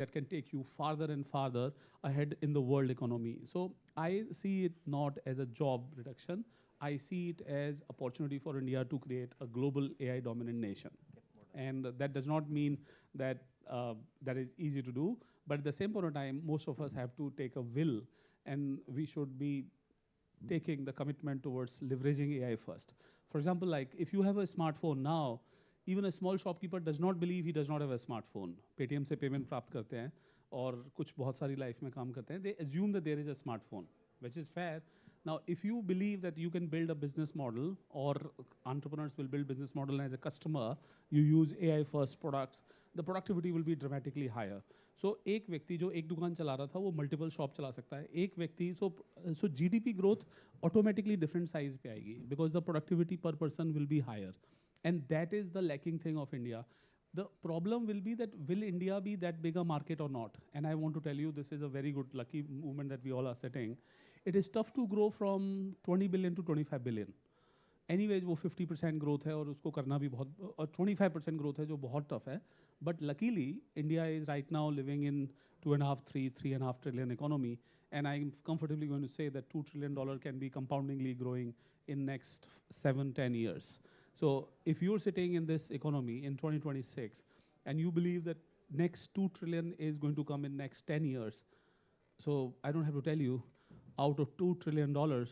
that can take you farther and farther ahead in the world economy. So I see it not as a job reduction. I see it as opportunity for India to create a global AI dominant nation. And that does not mean that that is easy to do, but at the same point of time, most of us have to take a will, and we should be taking the commitment towards leveraging AI first. For example, like if you have a smartphone now, even a small shopkeeper does not believe he does not have a smartphone. Paytm से payment प्राप्त करते हैं और कुछ बहुत सारी life में काम करते हैं. They assume that there is a smartphone, which is fair. Now, if you believe that you can build a business model, or entrepreneurs will build business model, and as a customer, you use AI first products, the productivity will be dramatically higher. So एक व्यक्ति जो एक दुकान चला रहा था वो multiple shop चला सकता है. एक व्यक्ति so GDP growth automatically different size पे आएगी because the productivity per person will be higher, and that is the lacking thing of India. The problem will be that will India be that big a market or not? And I want to tell you, this is a very good lucky moment that we all are sitting. It is tough to grow from 20 billion to 25 billion. Anyways, वो 50% growth है और उसको करना भी बहुत, और 25% growth है जो बहुत tough है. But luckily, India is right now living in 2.5, 3.5 trillion economy, and I'm comfortably going to say that $2 trillion can be compoundingly growing in next 7-10 years. So if you're sitting in this economy in 2026, and you believe that next 2 trillion is going to come in next 10 years, so I don't have to tell you, out of $2 trillion,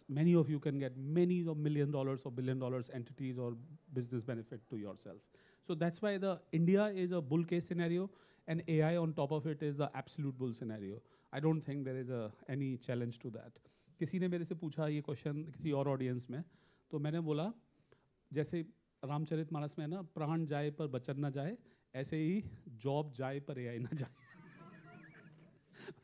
many of you can get many of $1 million or $1 billion entities or business benefit to yourself. So that's why the India is a bull case scenario, and AI on top of it is the absolute bull scenario. I don't think there is any challenge to that. किसी ने मेरे से पूछा ये question किसी और audience में, तो मैंने बोला जैसे रामचरितमानस में ना प्राण जाए पर बचन ना जाए, ऐसे ही जॉब जाए पर एआई ना जाए.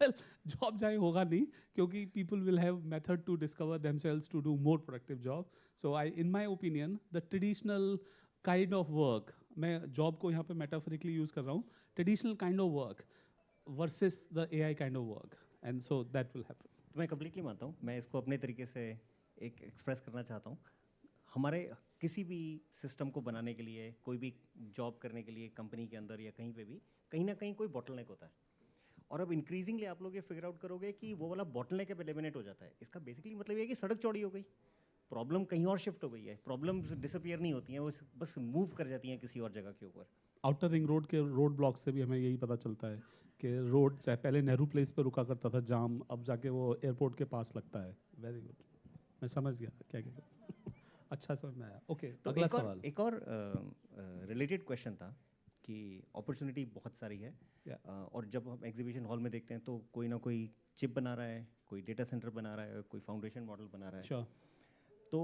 Well, job जाए होगा नहीं, क्योंकि people will have method to discover themselves to do more productive job. So in my opinion, the traditional kind of work, मैं job को यहाँ पे metaphorically use कर रहा हूँ, traditional kind of work versus the AI kind of work, and so that will happen. तो मैं completely मानता हूँ. मैं इसको अपने तरीके से एक express करना चाहता हूँ. हमारे किसी भी सिस्टम को बनाने के लिए, कोई भी जॉब करने के लिए कंपनी के अंदर या कहीं पे भी, कहीं ना कहीं कोई बॉटलनेक होता है. और अब इंक्रीजिंगली आप लोग ये फिगर आउट करोगे कि वो वाला बॉटलनेक अब एलिमिनेट हो जाता है. इसका बेसिकली मतलब ये है कि सड़क चौड़ी हो गई, प्रॉब्लम कहीं और शिफ्ट हो गई है. प्रॉब्लम डिसअपियर नहीं होती हैं, वो बस मूव कर जाती हैं किसी और जगह के ऊपर. आउटर रिंग रोड के रोड ब्लॉक से भी हमें यही पता चलता है कि रोड चाहे पहले नेहरू प्लेस पे रुका करता था जाम, अब जाके वो एयरपोर्ट के पास लगता है. वेरी गुड, मैं समझ गया क्या क्या. अच्छा समझ में आया. ओके, तो अगला सवाल. एक और रिलेटेड क्वेश्चन था कि अपॉर्चुनिटी बहुत सारी है. और जब हम एग्जीबिशन हॉल में देखते हैं तो कोई ना कोई चिप बना रहा है, कोई डेटा सेंटर बना रहा है, कोई फाउंडेशन मॉडल बना रहा है. Sure. तो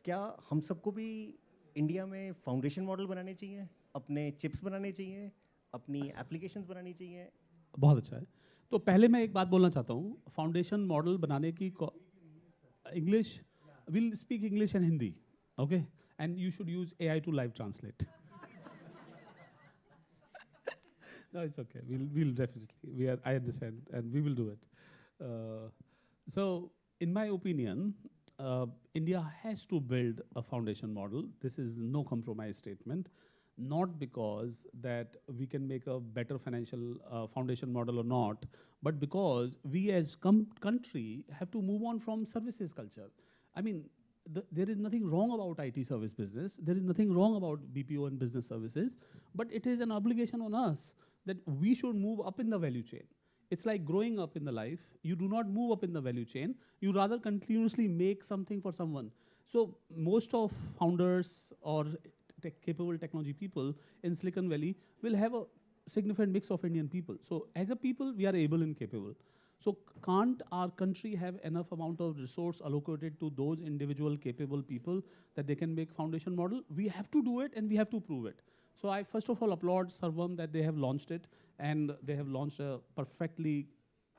क्या हम सबको भी इंडिया में फाउंडेशन मॉडल बनाने चाहिए, अपने चिप्स बनाने चाहिए, अपनी एप्लीकेशंस बनानी चाहिए? बहुत अच्छा है. तो पहले मैं एक बात बोलना चाहता हूँ. फाउंडेशन मॉडल बनाने की English, we'll speak English and Hindi, okay? And you should use AI to live translate. No, it's okay. We'll definitely. I understand, and we will do it. So, in my opinion, India has to build a foundation model. This is no compromise statement. Not because that we can make a better financial foundation model or not, but because we as country have to move on from services culture. I mean, there is nothing wrong about IT service business. There is nothing wrong about BPO and business services, but it is an obligation on us that we should move up in the value chain. It's like growing up in the life. You do not move up in the value chain. You rather continuously make something for someone. So most of founders or capable technology people in Silicon Valley will have a significant mix of Indian people. So as a people, we are able and capable. So can't our country have enough amount of resource allocated to those individual capable people that they can make foundation model? We have to do it, and we have to prove it. So I first of all applaud Sarvam that they have launched it, and they have launched a perfectly,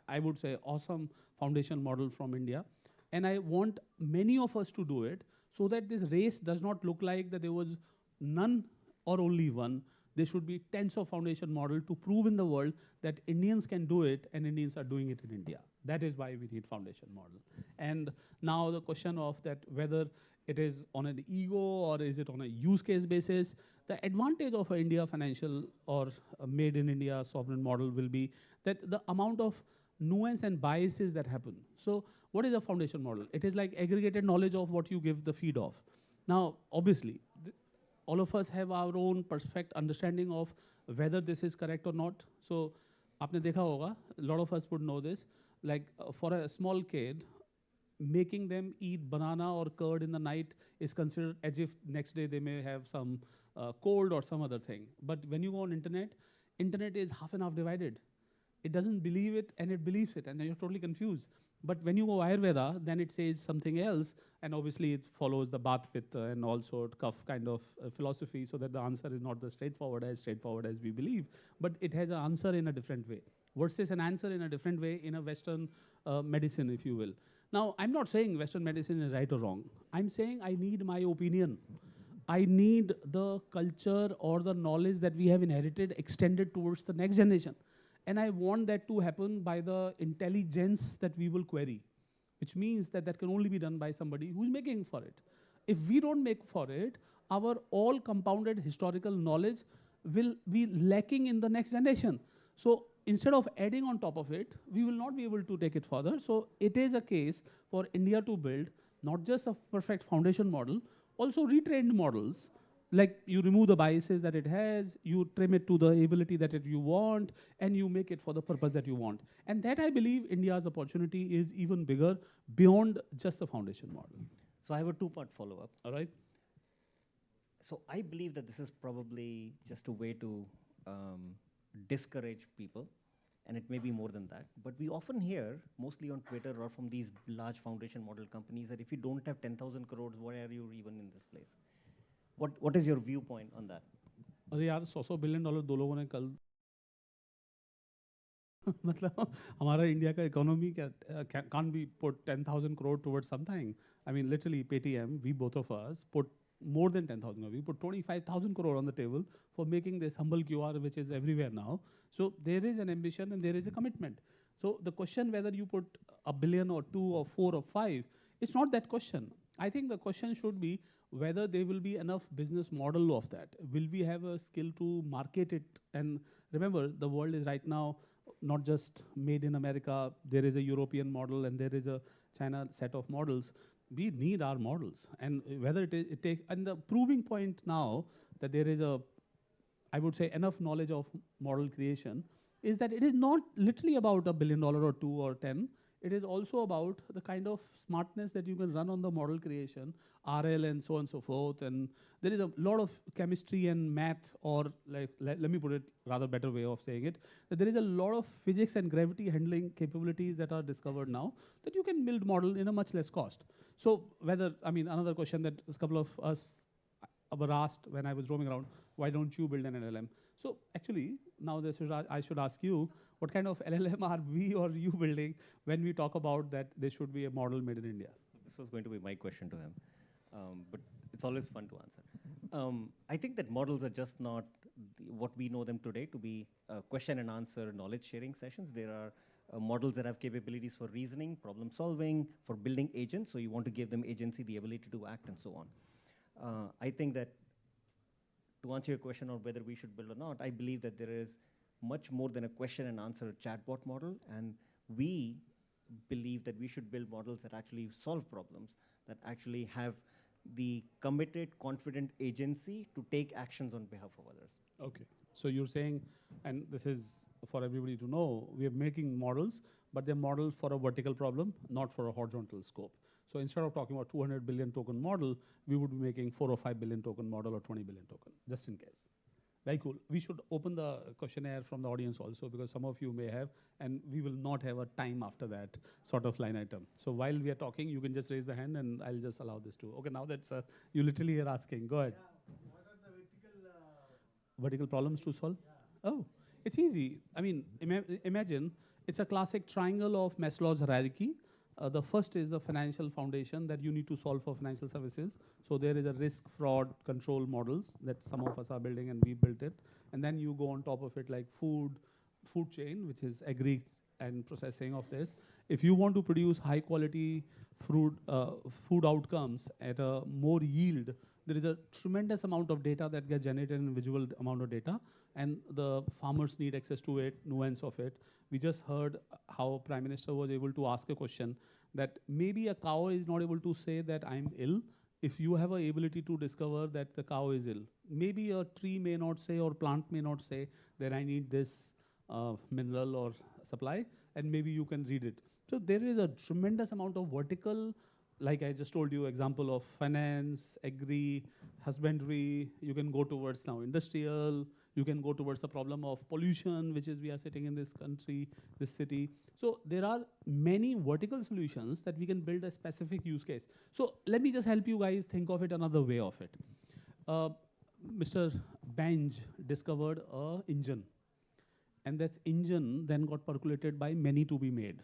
I would say, awesome foundation model from India. And I want many of us to do it so that this race does not look like that there was none or only one. There should be tens of foundation models to prove in the world that Indians can do it, and Indians are doing it in India. That is why we need foundation model. And now the question of that whether it is on an ego or is it on a use case basis. The advantage of a India financial or a made in India sovereign model will be that the amount of nuance and biases that happen. So what is a foundation model? It is like aggregated knowledge of what you give the feed of. Now, obviously, all of us have our own perfect understanding of whether this is correct or not. So, आपने देखा होगा, a lot of us would know this, like for a small kid, making them eat banana or curd in the night is considered as if next day they may have some cold or some other thing. But when you go on internet is half and half divided. It doesn't believe it and it believes it, and then you're totally confused. But when you go Ayurveda, then it says something else, and obviously it follows the Bath Pitta and also Kaf kind of philosophy, so that the answer is not the straightforward as we believe, but it has an answer in a different way versus an answer in a different way in a Western medicine, if you will. Now, I'm not saying Western medicine is right or wrong. I'm saying I need my opinion. I need the culture or the knowledge that we have inherited extended towards the next generation. And I want that to happen by the intelligence that we will query, which means that that can only be done by somebody who's making for it. If we don't make for it, our all compounded historical knowledge will be lacking in the next generation. So instead of adding on top of it, we will not be able to take it further. So it is a case for India to build not just a perfect foundation model, also retrained models. Like you remove the biases that it has, you trim it to the ability that you want, and you make it for the purpose that you want. And that I believe India's opportunity is even bigger beyond just the foundation model. So I have a two-part follow-up. All right? So I believe that this is probably just a way to discourage people, and it may be more than that. But we often hear, mostly on Twitter or from these large foundation model companies, that if you don't have 10,000 crores, why are you even in this place? What is your viewpoint on that? अरे यार 100 billion dollar दो लोगों ने कल मतलब हमारा India का economy can't we put 10,000 crore towards something? I mean, literally, Paytm, we both of us put more than 10,000 crore. We put 25,000 crore on the table for making this humble QR, which is everywhere now. So there is an ambition and there is a commitment. So the question whether you put a billion or 2 or 4 or 5, it's not that question. I think the question should be whether there will be enough business model of that. Will we have a skill to market it? And remember, the world is right now not just made in America. There is a European model and there is a China set of models. We need our models. And whether it takes, and the proving point now that there is a, I would say, enough knowledge of model creation is that it is not literally about $1 billion or 2 or 10. It is also about the kind of smartness that you can run on the model creation, RL and so on and so forth. And there is a lot of chemistry and math, or like, let me put it rather better way of saying it, that there is a lot of physics and gravity handling capabilities that are discovered now that you can build model in a much less cost. So whether, I mean, another question that a couple of us were asked when I was roaming around, why don't you build an LLM? So actually, now I should ask you, what kind of LLM are we or you building when we talk about that there should be a model made in India? This was going to be my question to him, but it's always fun to answer. I think that models are just not what we know them today to be question and answer knowledge sharing sessions. There are models that have capabilities for reasoning, problem solving, for building agents. So you want to give them agency, the ability to act, and so on. I think that to answer your question on whether we should build or not, I believe that there is much more than a question and answer chatbot model, and we believe that we should build models that actually solve problems, that actually have the committed, confident agency to take actions on behalf of others. Okay, so you're saying, and this is for everybody to know, we are making models, but they're models for a vertical problem, not for a horizontal scope. So instead of talking about 200 billion token model, we would be making 4 or 5 billion token model or 20 billion token, just in case. Very cool. We should open the questionnaire from the audience also, because some of you may have, and we will not have a time after that sort of line item. So while we are talking, you can just raise the hand and I'll just allow this to. Okay, now that's, you literally are asking. Go ahead. Yeah. What are the Vertical problems to solve? Yeah. Oh, it's easy. I mean, imagine it's a classic triangle of Maslow's hierarchy. The first is the financial foundation that you need to solve for financial services. So there is a risk, fraud, control models that some of us are building and we built it. And then you go on top of it like food chain, which is and processing of this. If you want to produce high quality food outcomes at a more yield, there is a tremendous amount of data that gets generated in visual amount of data, and the farmers need access to it, nuance of it. We just heard how Prime Minister was able to ask a question that maybe a cow is not able to say that I'm ill. If you have a ability to discover that the cow is ill, maybe a tree may not say or plant may not say that I need this mineral or supply, and maybe you can read it. So there is a tremendous amount of vertical, like I just told you, example of finance, agri, husbandry. You can go towards now industrial. You can go towards the problem of pollution, which is we are sitting in this country, this city. So there are many vertical solutions that we can build a specific use case. So let me just help you guys think of it another way of it. Mr. Benj discovered a engine, and that engine then got percolated by many to be made.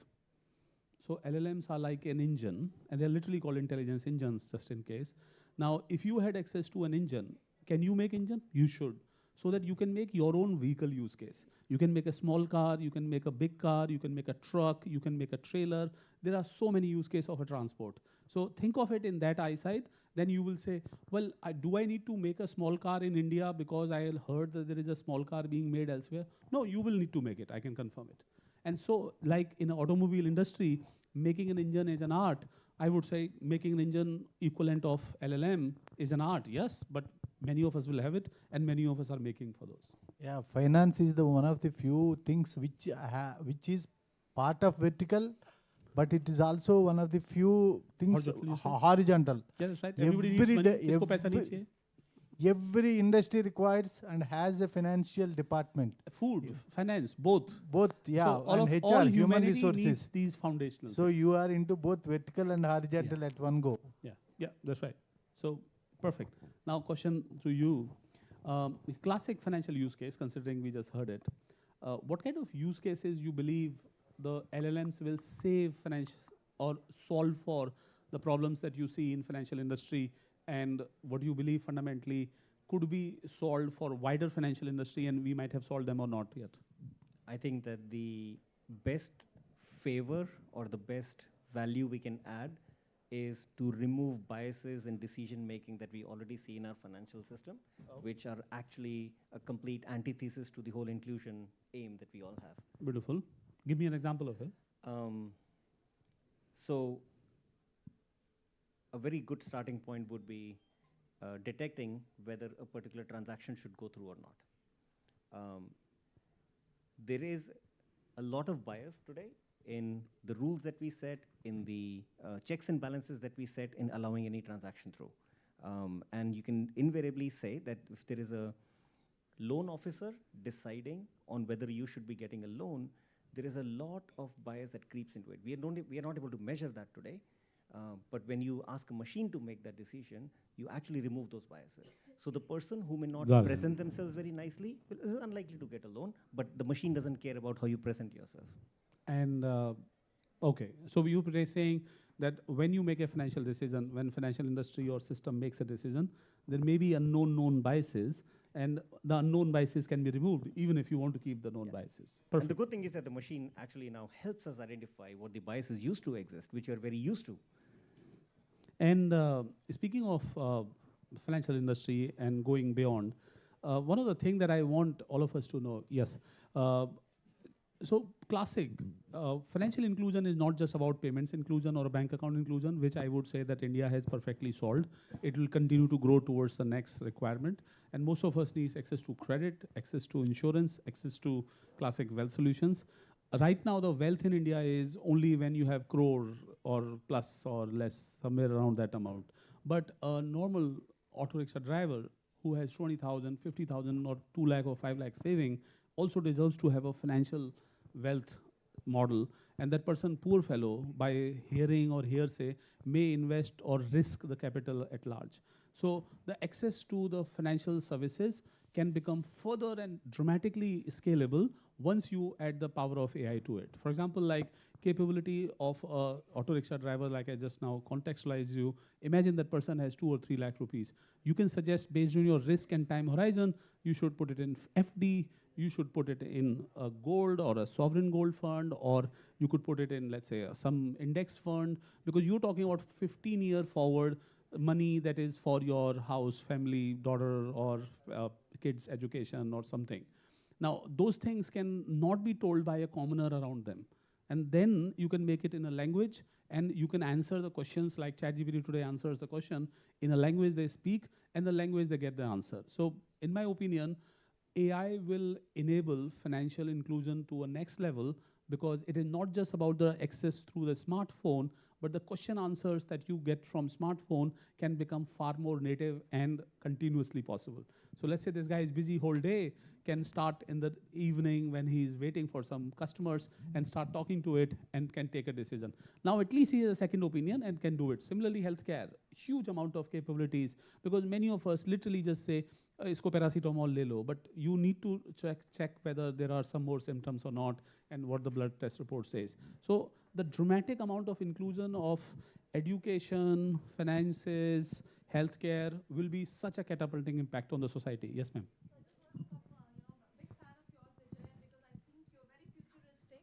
So LLMs are like an engine, and they're literally called intelligence engines, just in case. Now, if you had access to an engine, can you make engine? You should, so that you can make your own vehicle use case. You can make a small car, you can make a big car, you can make a truck, you can make a trailer. There are so many use cases of a transport. So think of it in that eyesight. Then you will say, well, do I need to make a small car in India because I heard that there is a small car being made elsewhere? No, you will need to make it. I can confirm it. And so, like in the automobile industry, making an engine is an art. I would say making an engine equivalent of LLM is an art, yes, but many of us will have it, and many of us are making for those. Yeah, finance is the one of the few things which is part of vertical, but it is also one of the few things horizontal. Yeah, that's right. Everybody needs money. Kisko paisa nahi chahiye? Every industry requires and has a financial department. Food, finance, both. Both, yeah, so all and of, HR, all human needs resources. These foundational. So you are into both vertical and horizontal at one go. Yeah, that's right. So perfect. Now, question to you. Classic financial use case, considering we just heard it. What kind of use cases you believe the LLMs will save finance or solve for the problems that you see in financial industry, and what you believe fundamentally could be solved for wider financial industry, and we might have solved them or not yet? I think that the best favor or the best value we can add is to remove biases in decision making that we already see in our financial system, which are actually a complete antithesis to the whole inclusion aim that we all have. Beautiful. Give me an example of it. So a very good starting point would be detecting whether a particular transaction should go through or not. There is a lot of bias today in the rules that we set, in the checks and balances that we set in allowing any transaction through. And you can invariably say that if there is a loan officer deciding on whether you should be getting a loan, there is a lot of bias that creeps into it. We are not able to measure that today. But when you ask a machine to make that decision, you actually remove those biases. So the person who may not present themselves very nicely is unlikely to get a loan, but the machine doesn't care about how you present yourself. And okay, so you were saying that when you make a financial decision, when financial industry or system makes a decision, there may be unknown known biases, and the unknown biases can be removed, even if you want to keep the known biases. Perfect. And the good thing is that the machine actually now helps us identify what the biases used to exist, which we are very used to. And speaking of financial industry and going beyond, one of the things that I want all of us to know, yes, so classic, financial inclusion is not just about payments inclusion or a bank account inclusion, which I would say that India has perfectly solved. It will continue to grow towards the next requirement. And most of us need access to credit, access to insurance, access to classic wealth solutions. Right now, the wealth in India is only when you have crore or plus or less, somewhere around that amount. But a normal auto rickshaw driver who has 20,000, 50,000 or 2 lakh or 5 lakh saving also deserves to have a financial wealth model. And that person, poor fellow, by hearing or hearsay, may invest or risk the capital at large. So the access to the financial services can become further and dramatically scalable once you add the power of AI to it. For example, like capability of a auto rickshaw driver, like I just now contextualized you. Imagine that person has 2 or 3 lakh rupees. You can suggest based on your risk and time horizon, you should put it in FD, you should put it in a gold or a sovereign gold fund, or you could put it in, let's say, some index fund, because you're talking about 15-year forward money that is for your house, family, daughter, or kids' education or something. Now, those things can not be told by a commoner around them. And then you can make it in a language, and you can answer the questions like ChatGPT today answers the question in a language they speak, and the language they get the answer. So in my opinion, AI will enable financial inclusion to a next level, because it is not just about the access through the smartphone, but the question answers that you get from smartphone can become far more native and continuously possible. So let's say this guy is busy whole day, can start in the evening when he's waiting for some customers and start talking to it and can take a decision. Now at least he has a second opinion and can do it. Similarly, healthcare, huge amount of capabilities, because many of us literally just say, isko paracetamol le lo, but you need to check whether there are some more symptoms or not and what the blood test report says. So the dramatic amount of inclusion of education, finances, healthcare will be such a catapulting impact on the society. Yes, ma'am. Big fan of yours, Vijay, because I think you're very futuristic.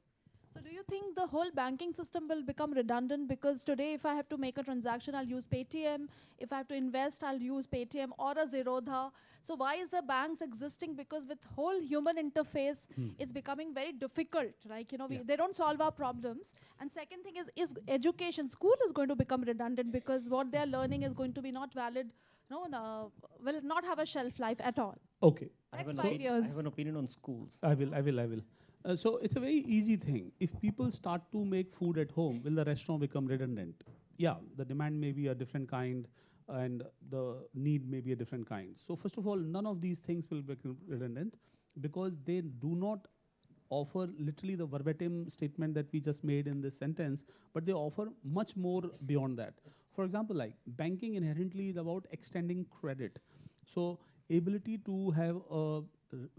So do you think the whole banking system will become redundant? Because today, if I have to make a transaction, I'll use Paytm. If I have to invest, I'll use Paytm or a Zerodha. So why is the banks existing? Because with whole human interface, it's becoming very difficult. Like, they don't solve our problems. And second thing is education. School is going to become redundant because what they're learning is going to be not valid, will not have a shelf life at all. Okay. Next 5 years. I have an opinion on schools. I will. So it's a very easy thing. If people start to make food at home, will the restaurant become redundant? Yeah, the demand may be a different kind and the need may be a different kind. So first of all, none of these things will become redundant, because they do not offer literally the verbatim statement that we just made in this sentence, but they offer much more beyond that. For example, like banking inherently is about extending credit. So ability to have a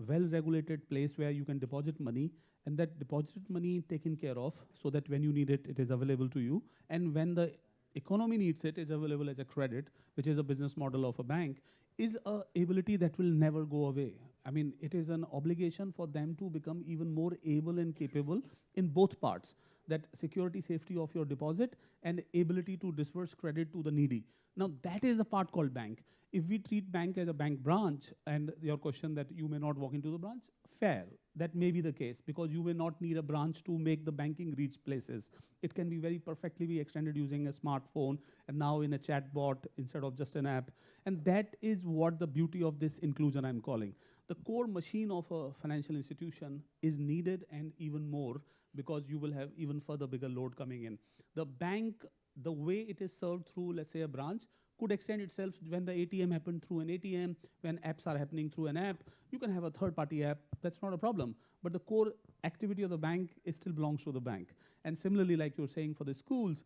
well-regulated place where you can deposit money, and that deposited money taken care of so that when you need it, it is available to you. And when the economy needs it, it's available as a credit, which is a business model of a bank, is a ability that will never go away. I mean, it is an obligation for them to become even more able and capable in both parts, that security, safety of your deposit and ability to disperse credit to the needy. Now, that is the part called bank. If we treat bank as a bank branch, and your question that you may not walk into the branch, fair, that may be the case, because you may not need a branch to make the banking reach places. It can be very perfectly be extended using a smartphone, and now in a chatbot instead of just an app. And that is what the beauty of this inclusion I'm calling. The core machine of a financial institution is needed, and even more, because you will have even further bigger load coming in. The bank, the way it is served through, let's say, a branch, could extend itself when the ATM happened through an ATM, when apps are happening through an app. You can have a third-party app, that's not a problem. But the core activity of the bank still belongs to the bank. And similarly, like you're saying for the schools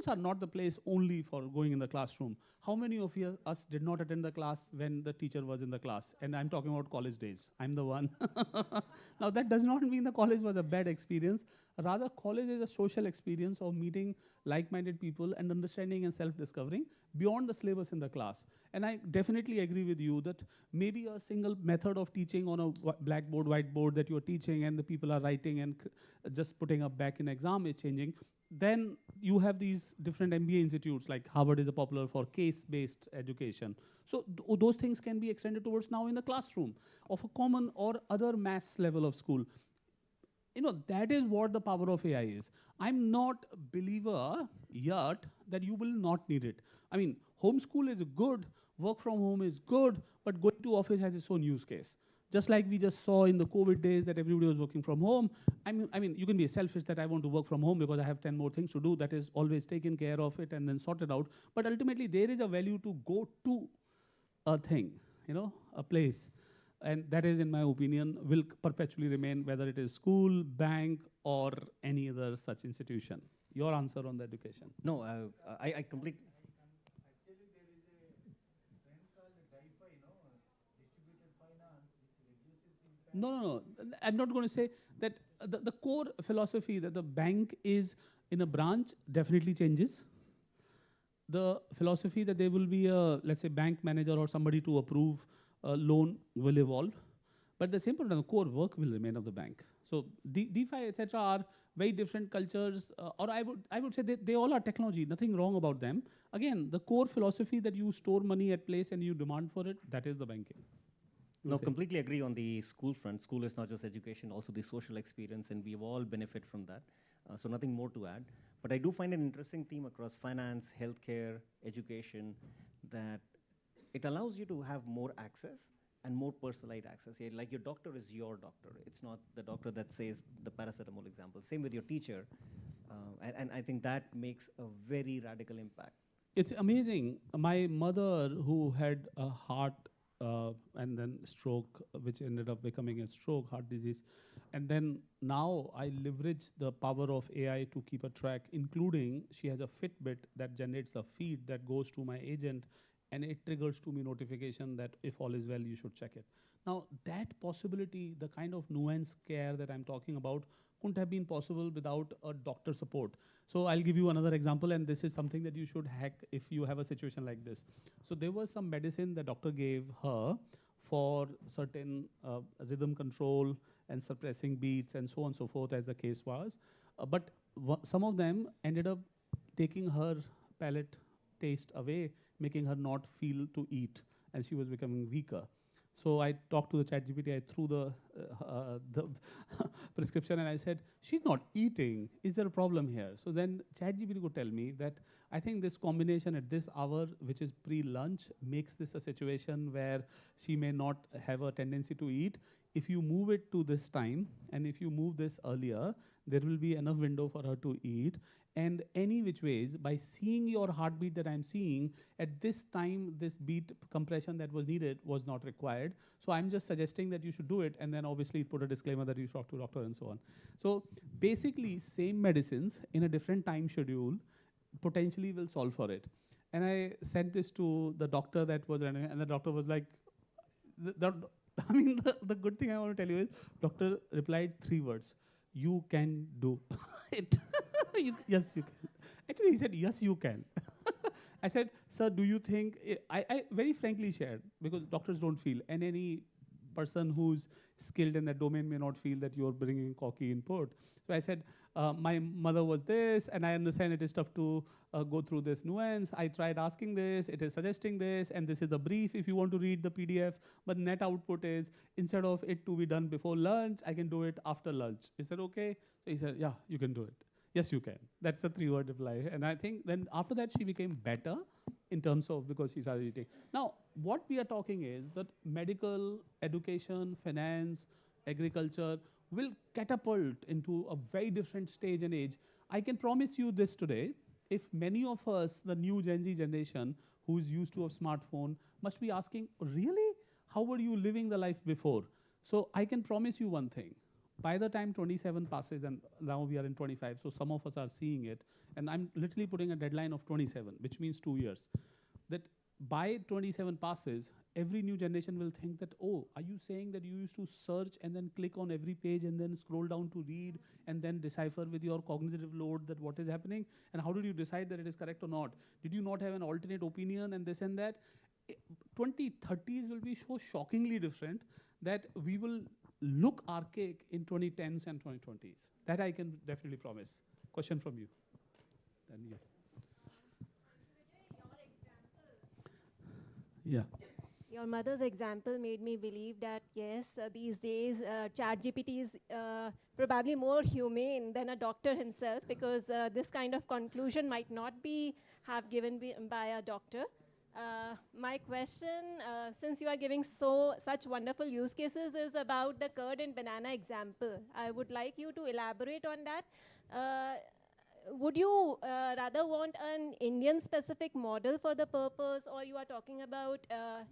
are not the place only for going in the classroom. How many of us did not attend the class when the teacher was in the class? And I'm talking about college days. I'm the one. Now, that does not mean the college was a bad experience. Rather, college is a social experience of meeting like-minded people and understanding and self-discovering beyond the syllabus in the class. And I definitely agree with you that maybe a single method of teaching on a blackboard, whiteboard that you're teaching and the people are writing and just putting up back in exam is changing. Then you have these different MBA institutes, like Harvard is popular for case-based education. So those things can be extended towards now in the classroom of a common or other mass level of school. That is what the power of AI is. I'm not a believer yet that you will not need it. I mean, homeschool is good, work from home is good, but going to office has its own use case. Just like we just saw in the COVID days that everybody was working from home. I mean, you can be selfish that I want to work from home because I have 10 more things to do. That is always taken care of it and then sorted out. But ultimately, there is a value to go to a thing, a place. And that is, in my opinion, will perpetually remain, whether it is school, bank, or any other such institution. Your answer on the education? No, I completely. Actually, there is a trend called DIFI, distributed finance, which reduces the impact. No. I'm not going to say that the core philosophy that the bank is in a branch definitely changes. The philosophy that there will be a, let's say, bank manager or somebody to approve a loan will evolve. But the same point, the core work will remain of the bank. So DeFi, etc., are very different cultures, or I would say they all are technology. Nothing wrong about them. Again, the core philosophy that you store money at place and you demand for it, that is the banking. No, completely agree on the school front. School is not just education, also the social experience, and we all benefit from that. So nothing more to add. But I do find an interesting theme across finance, healthcare, education, that it allows you to have more access and more personalized access. Yeah, like your doctor is your doctor. It's not the doctor that says the paracetamol example. Same with your teacher. And I think that makes a very radical impact. It's amazing. My mother, who had a heart and then stroke, which ended up becoming a stroke, heart disease, and then now I leverage the power of AI to keep a track, including she has a Fitbit that generates a feed that goes to my agent, and it triggers to me notification that if all is well, you should check it. Now, that possibility, the kind of nuanced care that I'm talking about, couldn't have been possible without a doctor support. So I'll give you another example, and this is something that you should hack if you have a situation like this. So there was some medicine the doctor gave her for certain rhythm control and suppressing beats and so on and so forth, as the case was. But some of them ended up taking her palate taste away, making her not feel to eat, and she was becoming weaker. So I talked to the ChatGPT, I threw the prescription, and I said, she's not eating. Is there a problem here? So then ChatGPT could tell me that I think this combination at this hour, which is pre-lunch, makes this a situation where she may not have a tendency to eat. If you move it to this time, and if you move this earlier, there will be enough window for her to eat. And any which ways, by seeing your heartbeat that I'm seeing, at this time, this beat compression that was needed was not required. So I'm just suggesting that you should do it, and then obviously put a disclaimer that you should talk to a doctor and so on. So basically, same medicines in a different time schedule potentially will solve for it. And I sent this to the doctor that was running, and the doctor was like, I mean, the good thing I want to tell you is, doctor replied 3 words: you can do it. Yes, you can. Actually, he said, yes, you can. I said, sir, do you think, I very frankly shared, because doctors don't feel, and any person who's skilled in that domain may not feel that you're bringing cocky input. So I said, my mother was this, and I understand it is tough to go through this nuance. I tried asking this, it is suggesting this, and this is the brief if you want to read the PDF, but net output is, instead of it to be done before lunch, I can do it after lunch. Is that okay? So he said, yeah, you can do it. Yes, you can. That's the 3-word reply. And I think then after that, she became better in terms of, because she started eating. Now, what we are talking is that medical, education, finance, agriculture will catapult into a very different stage and age. I can promise you this today: if many of us, the new Gen Z generation, who's used to a smartphone, must be asking, really? How were you living the life before? So I can promise you one thing. By the time 27 passes, and now we are in 25, so some of us are seeing it, and I'm literally putting a deadline of 27, which means 2 years, that by 27 passes, every new generation will think that, oh, are you saying that you used to search and then click on every page and then scroll down to read and then decipher with your cognitive load that what is happening? And how did you decide that it is correct or not? Did you not have an alternate opinion and this and that? 2030s will be so shockingly different that we will look archaic in 2010s and 2020s. That I can definitely promise. Question from you. Then you. Yeah. Your mother's example made me believe that, yes, these days ChatGPT is probably more humane than a doctor himself, because this kind of conclusion might not be have given by a doctor. My question, since you are giving such wonderful use cases, is about the curd and banana example. I would like you to elaborate on that. Would you rather want an Indian-specific model for the purpose, or you are talking about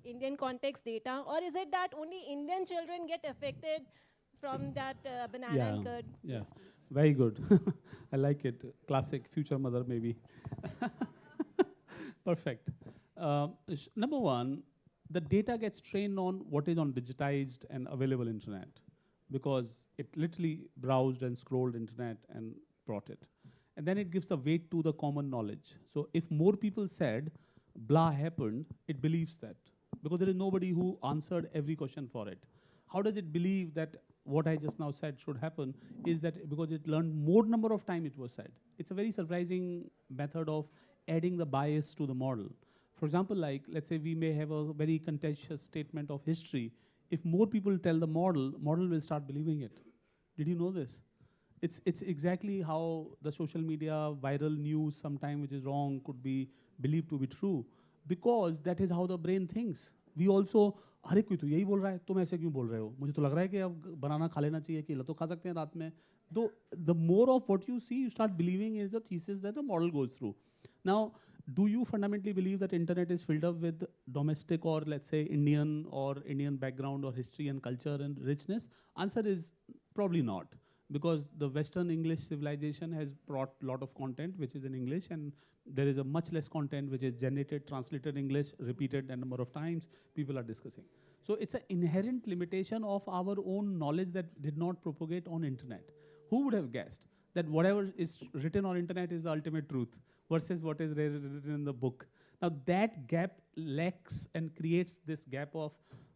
Indian context data, or is it that only Indian children get affected from that banana and curd? Yeah, Yes, very good. I like it. Classic future mother, maybe. Perfect. Number one, the data gets trained on what is on digitized and available internet, because it literally browsed and scrolled internet and brought it. And then it gives the weight to the common knowledge. So if more people said, blah happened, it believes that, because there is nobody who answered every question for it. how does it believe that what I just now said should happen is that because it learned more number of time it was said. It's a very surprising method of adding the bias to the model. For example, like let's say we may have a very contentious statement of history. If more people tell the model will start believing it. Did you know this? It's exactly how the social media viral news sometime which is wrong could be believed to be true, because that is how the brain thinks. We also, अरे कोई तो यही बोल रहा है, तुम ऐसे क्यों बोल रहे हो? मुझे तो लग रहा है कि अब बनाना खा लेना चाहिए, केला तो खा सकते हैं रात में. Though the more of what you see, you start believing is the thesis that the model goes through. Now, do you fundamentally believe that internet is filled up with domestic or let's say Indian background or history and culture and richness? Answer is probably not, because the Western English civilization has brought a lot of content which is in English, and there is a much less content which is generated, translated English, repeated a number of times, people are discussing. So it's an inherent limitation of our own knowledge that did not propagate on internet. Who would have guessed that whatever is written on internet is the ultimate truth versus what is written in the book? Now that gap lacks and creates this gap of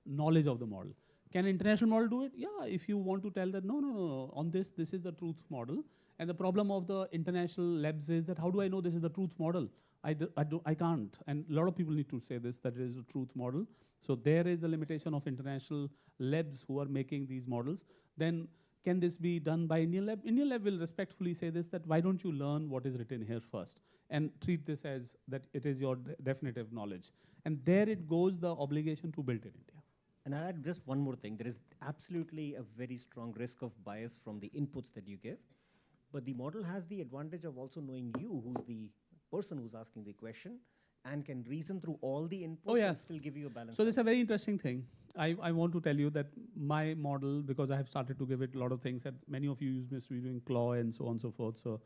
knowledge of the model. Can an international model do it? Yeah, if you want to tell that, no, on this is the truth model. And the problem of the international labs is that how do I know this is the truth model? I can't. And a lot of people need to say this, that it is a truth model. So there is a limitation of international labs who are making these models. Then can this be done by Indian lab? Indian lab will respectfully say this, that why don't you learn what is written here first and treat this as that it is your definitive knowledge. And there it goes, the obligation to build in India. And I'll add just one more thing. There is absolutely a very strong risk of bias from the inputs that you give. But the model has the advantage of also knowing you, who's the person who's asking the question, and can reason through all the inputs and still give you a balance. So this is a very interesting thing. I want to tell you that my model, because I have started to give it a lot of things, that many of you use me doing Claw and so on and so forth. So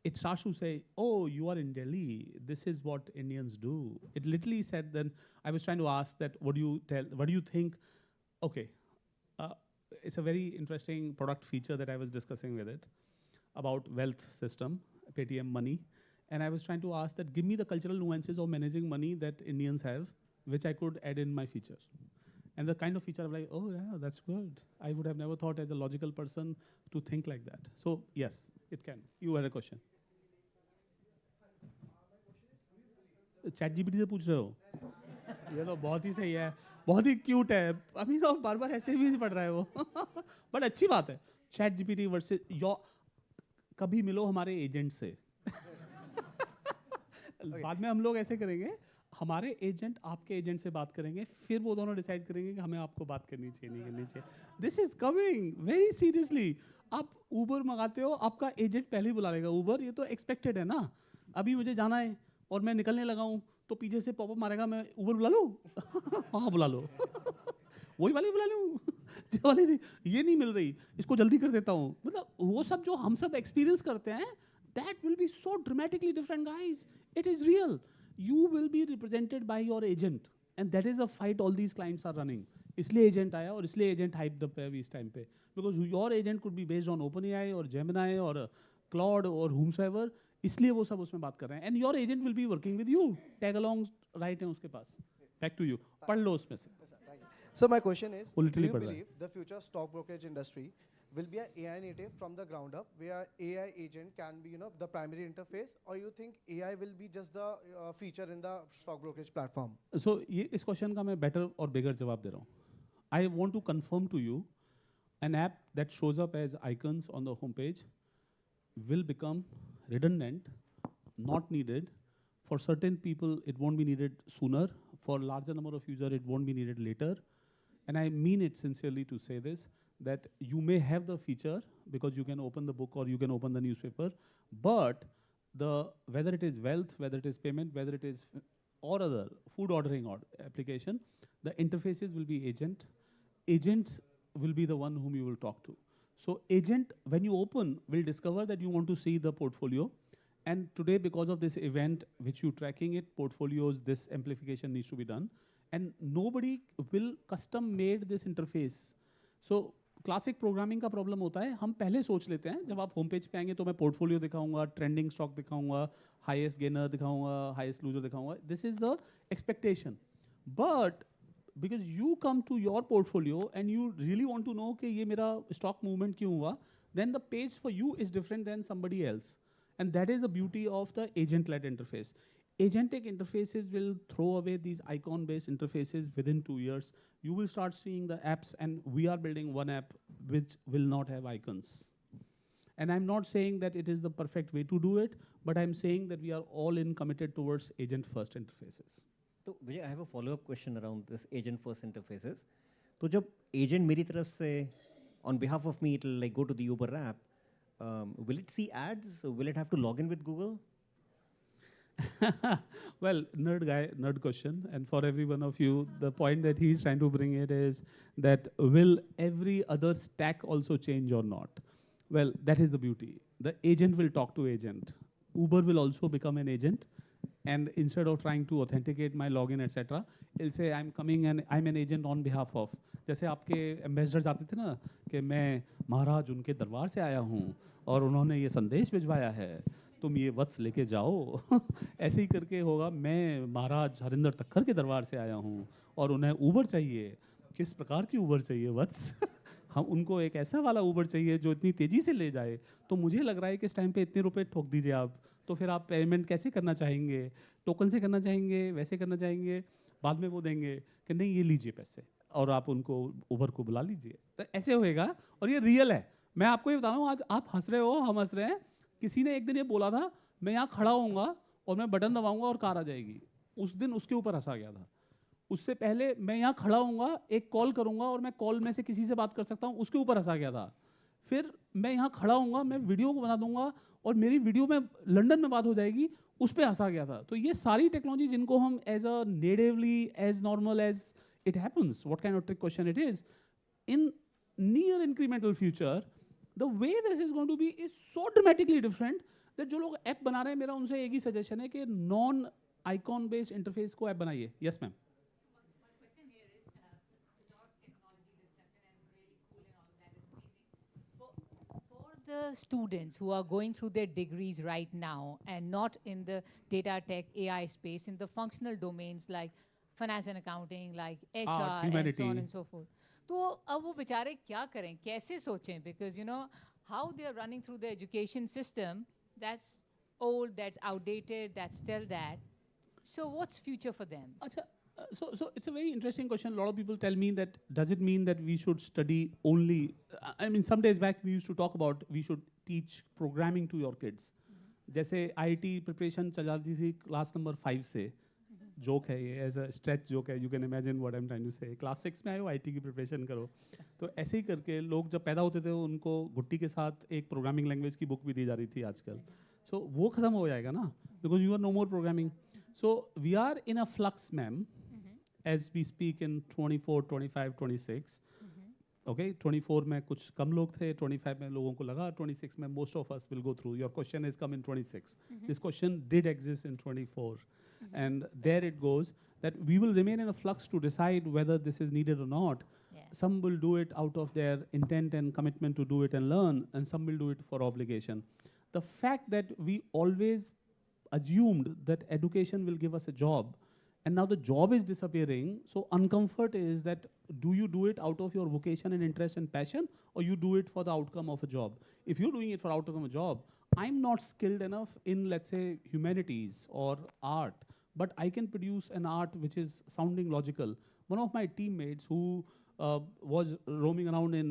it starts to say, oh, you are in Delhi. This is what Indians do. It literally said then, I was trying to ask that, what do you think? Okay, it's a very interesting product feature that I was discussing with it about wealth system, Paytm money. And I was trying to ask that, give me the cultural nuances of managing money that Indians have, which I could add in my feature. And the kind of feature I'm like, oh yeah, that's good. I would have never thought as a logical person to think like that. So yes, it can. You had a question. ChatGPT से पूछ रहे हो? ये तो बहुत ही सही है, बहुत ही क्यूट है. अभी तो बार-बार ऐसे भी पढ़ रहा है वो. बट अच्छी बात है. ChatGPT वर्सेस योर, कभी मिलो हमारे एजेंट से. बाद में हम लोग ऐसे करेंगे, हमारे एजेंट आपके एजेंट से बात करेंगे, फिर वो दोनों डिसाइड करेंगे कि हमें आपको बात करनी चाहिए नहीं करनी चाहिए. This is coming very seriously. आप ऊबर मंगाते हो, आपका एजेंट पहले ही बुला लेगा. ऊबर ये तो एक्सपेक्टेड है ना. अभी मुझे जाना है और मैं निकलने लगा हूँ, तो पीछे से पॉपअप मारेगा, मैं ऊबर बुला लूँ? हाँ बुला लो. वही वाली बुला लूँ, जो वाली थी, ये नहीं मिल रही, इसको जल्दी कर देता हूँ. मतलब वो सब जो हम सब एक्सपीरियंस करते हैं, that will be so dramatically different, guys. It is real. You will be represented by your agent, and that is a fight all these clients are running. इसलिए agent आया और इसलिए agent hyped up है अभी इस time पे, because your agent could be based on OpenAI or Gemini or Claude or whomsoever. इसलिए वो सब उसमें बात कर रहे हैं. And your agent will be working with you. Tag along right है उसके पास. Back to you. पढ़ लो उसमें से. So my question is, do Literally you पढ़ रहा है. believe the future stock brokerage industry will be a AI native from the ground up, where AI agent can be, the primary interface, or you think AI will be just the feature in the stock brokerage platform? So ये इस question का मैं better और bigger जवाब दे रहा हूँ. I want to confirm to you, an app that shows up as icons on the homepage will become redundant, not needed. For certain people, it won't be needed sooner. For larger number of users, it won't be needed later. And I mean it sincerely to say this, that you may have the feature because you can open the book or you can open the newspaper, but whether it is wealth, whether it is payment, whether it is or other food ordering or application, the interfaces will be agent. Agents will be the one whom you will talk to. So agent, when you open, will discover that you want to see the portfolio. And today, because of this event, which you tracking it, portfolios, this amplification needs to be done. And nobody will custom made this interface. So classic programming का problem होता है, हम पहले सोच लेते हैं, जब आप होम पेज पे आएंगे तो मैं पोर्टफोलियो दिखाऊंगा, ट्रेंडिंग स्टॉक दिखाऊंगा, हाईएस्ट गेनर दिखाऊंगा, हाईएस्ट लूजर दिखाऊंगा. This is the expectation. But because you come to your portfolio and you really want to know कि ये मेरा stock movement क्यों हुआ, then the page for you is different than somebody else. And that is the beauty of the agent-led interface. Agentic interfaces will throw away these icon-based interfaces within 2 years. You will start seeing the apps, and we are building one app which will not have icons. And I'm not saying that it is the perfect way to do it, but I'm saying that we are all in committed towards agent-first interfaces. तो Vijay, I have a follow-up question around this agent-first interfaces. तो जब agent मेरी तरफ से, on behalf of me, it will like go to the Uber app. Will it see ads? Will it have to log in with Google? Well, nerd question. And for every one of you, the point that he's trying to bring it is that will every other stack also change or not? Well, that is the beauty. The agent will talk to agent. Uber will also become an agent. And instead of trying to authenticate my login, etc., it'll say, I'm coming and I'm an agent on behalf of. जैसे आपके ambassadors आते थे ना कि मैं महाराज उनके दरबार से आया हूँ और उन्होंने ये संदेश भिजवाया है, तुम ये वत्स लेके जाओ. ऐसे ही करके होगा, मैं महाराज हरिंदर तक्खर के दरबार से आया हूँ और उन्हें ऊबर चाहिए. किस प्रकार की ऊबर चाहिए वत्स? हम उनको एक ऐसा वाला ऊबर चाहिए जो इतनी तेज़ी से ले जाए. तो मुझे लग रहा है कि इस टाइम पे इतने रुपए ठोक दीजिए आप. तो फिर आप पेमेंट कैसे करना चाहेंगे? टोकन से करना चाहेंगे, वैसे करना चाहेंगे? बाद में वो देंगे कि नहीं ये लीजिए पैसे और आप उनको उबर को बुला लीजिए. तो ऐसे होएगा और ये रियल है. मैं आपको ये बता रहा हूँ, आज आप हंस रहे हो, हम हंस रहे हैं. किसी ने एक दिन ये बोला था, मैं यहाँ खड़ा होऊंगा और मैं बटन दबाऊंगा और कार आ जाएगी. उस दिन उसके ऊपर हंसा गया था. उससे पहले मैं यहाँ खड़ा होऊंगा, एक कॉल करूंगा और मैं कॉल में से किसी से बात कर सकता हूँ, उसके ऊपर हंसा गया था. फिर मैं यहाँ खड़ा होऊंगा, मैं वीडियो को बना दूंगा और मेरी वीडियो में लंदन में बात हो जाएगी, उस पर हंसा गया था. तो ये सारी टेक्नोलॉजी जिनको हम as a natively as normal as it happens, what kind of trick question it is, in near incremental future, the way this is going to be is so dramatically different that जो लोग app बना रहे हैं, मेरा उनसे एक ही suggestion है कि नॉन आइकॉन बेस्ड इंटरफेस को ऐप बनाइए. Yes ma'am. The students who are going through their degrees right now and not in the data tech AI space, in the functional domains like finance and accounting, like HR and so on and so forth. तो अब वो बेचारे क्या करें, कैसे सोचें? Because you know how they are running through the education system, that's old, that's outdated, that's still that. So what's future for them? Achha, so it's a very interesting question. A lot of people tell me that does it mean that we should study only? I mean, some days back we used to talk about we should teach programming to your kids. जैसे IT preparation चल जाती थी class number 5 से. Joke है ये, as a stretch joke है. You can imagine what I am trying to say. Class 6 में आए हो, आईटी की प्रिपरेशन करो. तो ऐसे ही करके लोग जब पैदा होते थे उनको घुट्टी के साथ एक प्रोग्रामिंग लैंग्वेज की बुक भी दी जा रही थी आजकल. सो वो खत्म हो जाएगा ना, because you are no more programming. So we are in a flux ma'am as we speak in 24, 25, 26. Okay, 24 में कुछ कम लोग थे, 25 में लोगों को लगा, 26 में most of us will go through. Your question is come in 26. This question did exist in 24. And there it goes, that we will remain in a flux to decide whether this is needed or not. Yeah. Some will do it out of their intent and commitment to do it and learn, and some will do it for obligation. The fact that we always assumed that education will give us a job, and now the job is disappearing, so uncomfort is that do you do it out of your vocation and interest and passion, or you do it for the outcome of a job? If you're doing it for outcome of a job, I'm not skilled enough in, let's say, humanities or art, but I can produce an art which is sounding logical. One of my teammates who was roaming around in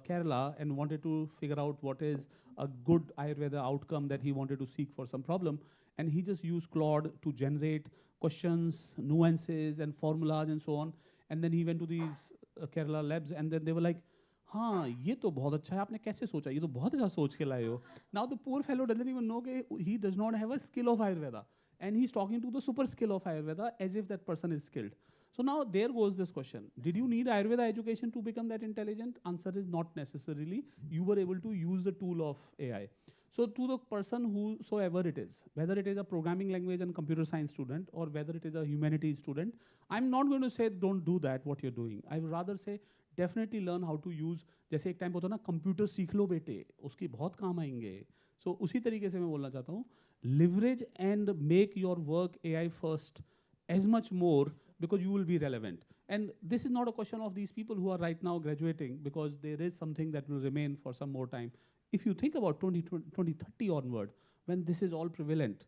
Kerala and wanted to figure out what is a good Ayurveda outcome that he wanted to seek for some problem, and he just used Claude to generate questions, nuances, and formulas and so on. And then he went to these Kerala labs, and then they were like, हाँ ये तो बहुत अच्छा है, आपने कैसे सोचा, ये तो बहुत अच्छा सोच के लाए हो. Now the poor fellow doesn't even know कि he does not have a skill of Ayurveda, and he's talking to the super skill of Ayurveda as if that person is skilled. So now there goes this question: did you need Ayurveda education to become that intelligent? Answer is not necessarily. You were able to use the tool of AI. So to the person whosoever it is, whether it is a programming language and computer science student or whether it is a humanities student, I'm not going to say don't do that what you're doing. I would rather say definitely learn how to use. जैसे एक time होता ना, computer सीख लो बेटे, उसकी बहुत काम आएंगे. So उसी तरीके से मैं बोलना चाहता हूँ, leverage and make your work AI first as much more, because you will be relevant. And this is not a question of these people who are right now graduating, because there is something that will remain for some more time. If you think about 2030 onward, when this is all prevalent,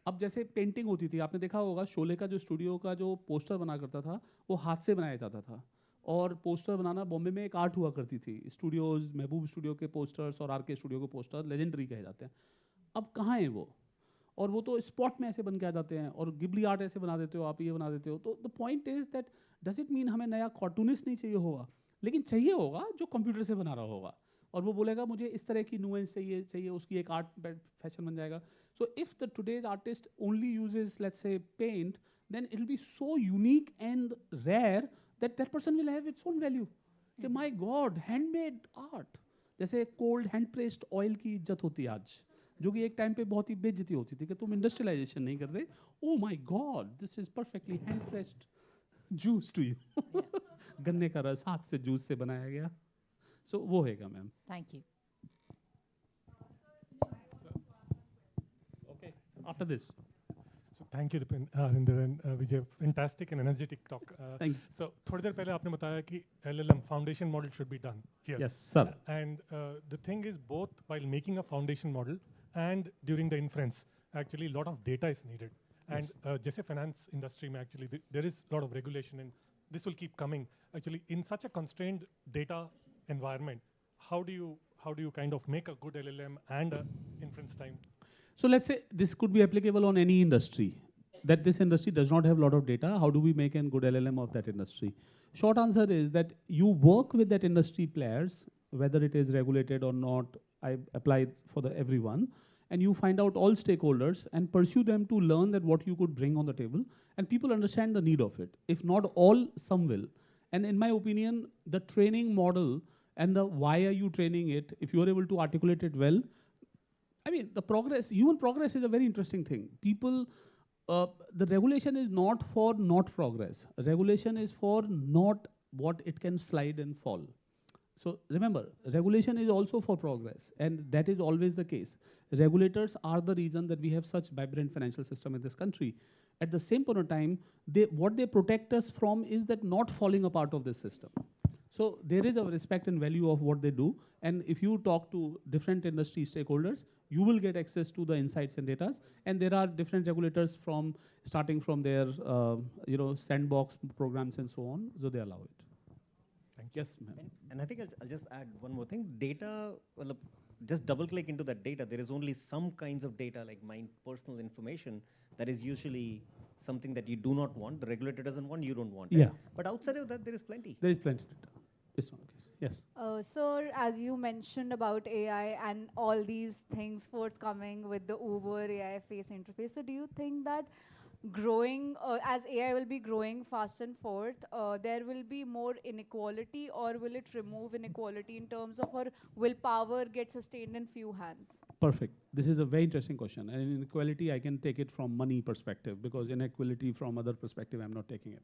अब जैसे painting होती थी, आपने देखा होगा शोले का जो studio का जो पोस्टर बना करता था वो हाथ से बनाया जाता था, और पोस्टर बनाना बॉम्बे में एक आर्ट हुआ करती थी. स्टूडियोज, महबूब स्टूडियो के पोस्टर्स और आर के स्टूडियो के पोस्टर लेजेंडरी कहे जाते हैं. अब कहाँ हैं वो? और वो तो स्पॉट में ऐसे बन के आ जाते हैं, और गिबली आर्ट ऐसे बना देते हो, आप ये बना देते हो. तो the point is that does it mean हमें नया कार्टूनिस्ट नहीं चाहिए होगा, लेकिन चाहिए होगा जो कंप्यूटर से बना रहा होगा, और वो बोलेगा मुझे इस तरह की नुएंस चाहिए, उसकी एक आर्ट फैशन बन जाएगा. So if the today's artist only uses, let's say, paint, then it'll be so unique and rare that that person will have its own value. कि my God, handmade art. जैसे cold hand pressed oil की इज्जत होती है आज, जो कि एक टाइम पे बहुत ही बेइज्जती होती थी कि तुम इंडस्ट्रियलाइजेशन नहीं कर रहे. Oh my God, this is perfectly hand pressed juice to you. गन्ने का रस हाथ से जूस से बनाया गया. So वो हैगा ma'am. Thank you. After this. So thank you, Rinder and Vijay. Fantastic and energetic talk. Thank you. So थोड़ी देर पहले आपने बताया कि LLM foundation model should be done here. Yes, sir. And the thing is, both while making a foundation model and during the inference, actually a lot of data is needed. And जैसे finance industry में actually there is a lot of regulation, and this will keep coming. Actually, in such a constrained data environment, how do you kind of make a good LLM and a inference time? So let's say this could be applicable on any industry, that this industry does not have a lot of data. How do we make a good LLM of that industry? Short answer is that you work with that industry players, whether it is regulated or not. I apply for everyone, and you find out all stakeholders and pursue them to learn that what you could bring on the table, and people understand the need of it. If not all, some will. And in my opinion, the training model and the why are you training it, if you are able to articulate it well, I mean, the progress, human progress is a very interesting thing. People, the regulation is not for not progress. Regulation is for not what it can slide and fall. So remember, regulation is also for progress, and that is always the case. Regulators are the reason that we have such vibrant financial system in this country. At the same point of time, what they protect us from is that not falling apart of this system. So there is a respect and value of what they do, and if you talk to different industry stakeholders, you will get access to the insights and data. And there are different regulators from starting from their sandbox programs and so on, so they allow it. Thank you. Yes, ma'am. And I think I'll just add one more thing. Data, well, just double click into that data. There is only some kinds of data, like my personal information, that is usually something that you do not want. The regulator doesn't want, you don't want. Yeah. Right? But outside of that, there is plenty. There is plenty of data. It's not the case. Yes. Sir, as you mentioned about AI and all these things forthcoming with the Uber AI face interface, so do you think that growing, as AI will be growing fast and forth, there will be more inequality, or will it remove inequality in terms of, or will power get sustained in few hands? Perfect. This is a very interesting question. And inequality, I can take it from money perspective, because inequality from other perspective, I'm not taking it.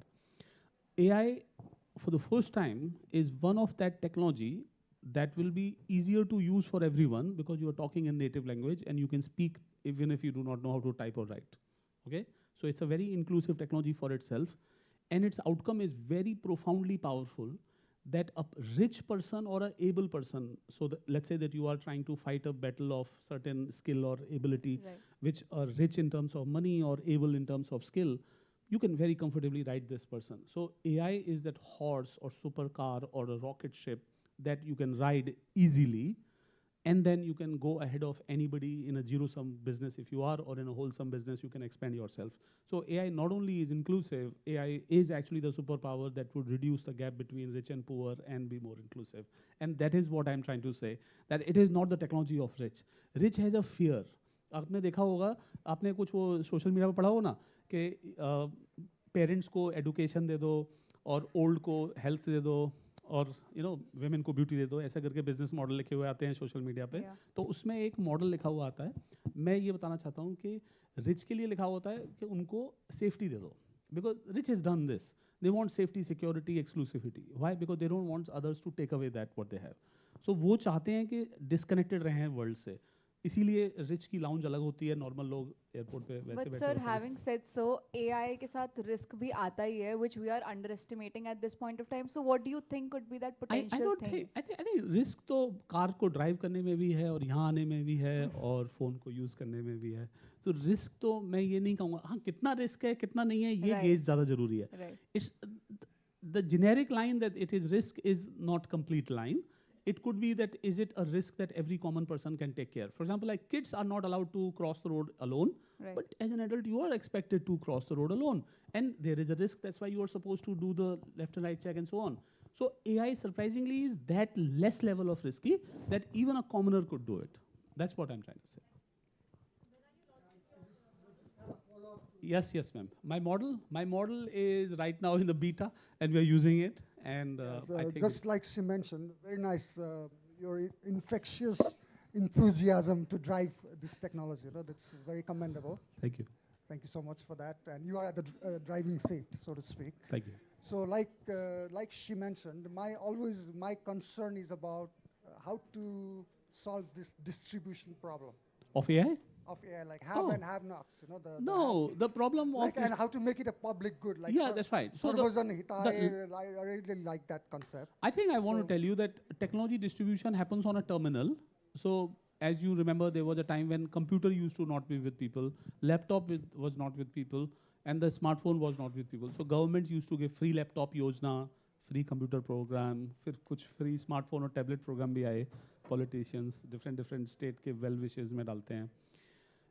AI, for the first time, is one of that technology that will be easier to use for everyone, because you are talking in native language and you can speak even if you do not know how to type or write. Okay? So it's a very inclusive technology for itself, and its outcome is very profoundly powerful, that a rich person or an able person, so let's say that you are trying to fight a battle of certain skill or ability, Right. which are rich in terms of money or able in terms of skill, you can very comfortably ride this person. So AI is that horse or supercar or a rocket ship that you can ride easily, and then you can go ahead of anybody in a zero-sum business if you are, or in a wholesome business, you can expand yourself. So AI not only is inclusive, AI is actually the superpower that would reduce the gap between rich and poor and be more inclusive. And that is what I'm trying to say, that it is not the technology of rich. Rich has a fear. आपने देखा होगा, आपने कुछ वो social media पर पढ़ा हो ना, कि पेरेंट्स को एडुकेशन दे दो और ओल्ड को हेल्थ दे दो और वेमेन को ब्यूटी दे दो, ऐसा करके बिजनेस मॉडल लिखे हुए आते हैं सोशल मीडिया पे. तो उसमें एक मॉडल लिखा हुआ आता है. मैं ये बताना चाहता हूँ कि रिच के लिए लिखा होता है कि उनको सेफ्टी दे दो, because rich has done this. They want safety, security, exclusivity. Why? Because they don't want others to take away that what they have. So वो चाहते हैं कि डिस्कनेक्टेड रहें वर्ल्ड से. इसीलिए रिच की लाउंज अलग होती है, नॉर्मल लोग एयरपोर्ट पे वैसे But बैठे sir, होते हैं. having said so, AI के साथ risk भी आता ही है, which we are underestimating at this point of time. So what do you think could be that I potential don't thing? think, I think risk तो car को drive करने में भी है और यहाँ आने में भी है और फ़ोन को यूज़ करने में भी है. तो रिस्क तो मैं ये नहीं कहूँगा, हाँ कितना रिस्क है कितना नहीं है ये Right. गेज ज़्यादा ज़रूरी है. Right. It's the generic line that it is risk is not complete line. It could be that is it a risk that every common person can take care. For example, like kids are not allowed to cross the road alone, Right. but as an adult you are expected to cross the road alone, and there is a risk. That's why you are supposed to do the left and right check and so on. So AI surprisingly is that less level of risky that even a commoner could do it. That's what I'm trying to say. Yes, yes, ma'am. My model is right now in the beta, and we are using it. And Yes, I think just like she mentioned, very nice, your infectious enthusiasm to drive this technology. You know, that's very commendable. thank you, Thank you so much for that. And you are at the driving seat, so to speak. thank you. So, like she mentioned, my concern is about how to solve this distribution problem Of AI? of AI, like have Oh. and have-nots. You know, the No, haves- the problem of like, and how to make it a public good. Like Yeah, that's right. So the- Sarvajana Hitaye, the- I really like that concept. I think I want So- to tell you that technology distribution happens on a terminal. So as you remember, there was a time when computer used to not be with people, laptop was not with people, and the smartphone was not with people. So governments used to give free laptop yojana, free computer program, फिर कुछ free smartphone और tablet program भी आए. Politicians different state के well wishes में डालते हैं.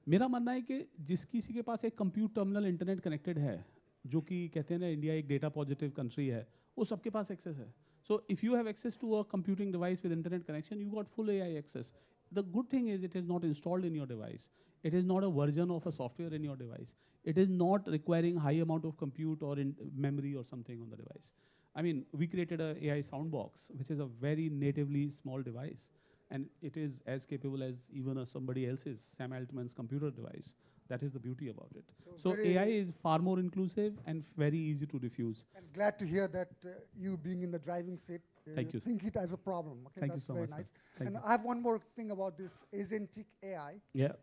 मेरा मानना है कि जिस किसी के पास एक कंप्यूट टर्मिनल इंटरनेट कनेक्टेड है, जो कि कहते हैं ना इंडिया एक डेटा पॉजिटिव कंट्री है, वो सबके पास एक्सेस है. So if you have access to a computing device with internet connection, you got full AI access. The good thing is it is not installed in your device. It is not a version of a software in your device. It is not requiring high amount of compute or in memory or something on the device. I mean, we created a AI soundbox, which is a very natively small device. And it is as capable as even somebody else's, Sam Altman's computer device. That is the beauty about it. So very- AI is far more inclusive and very easy to diffuse. And glad to hear that you being in the driving seat, Thank you. think it as a problem. Okay, Thank you that's so very much, nice. sir. Thank And you. I have one more thing about this agentic AI. Yeah.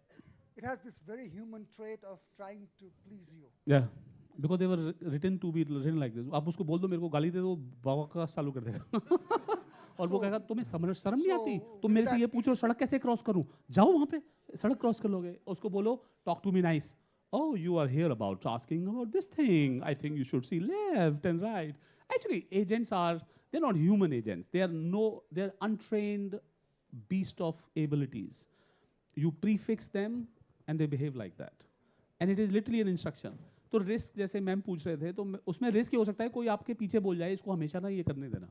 It has this very human trait of trying to please you. Yeah. Because they were written to be written like this. आप उसको बोल दो मेरे को गाली दे दो, बाबा का चालू कर देगा. और वो कहेगा तुम्हें शर्म नहीं आती, तुम मेरे से ये पूछो सड़क कैसे क्रॉस करूं, जाओ वहां पे सड़क क्रॉस कर लोगे. उसको बोलो talk to me nice. Oh, you are here about asking about this thing. I think you should see left and right. Actually, agents they're not human agents. They're untrained beast of abilities. You prefix them and they behave like that. And it is literally an instruction. तो risk जैसे ma'am पूछ रहे थे, तो उसमें risk ये हो सकता है कोई आपके पीछे बोल जाए इसको हमेशा ना ये करने देना.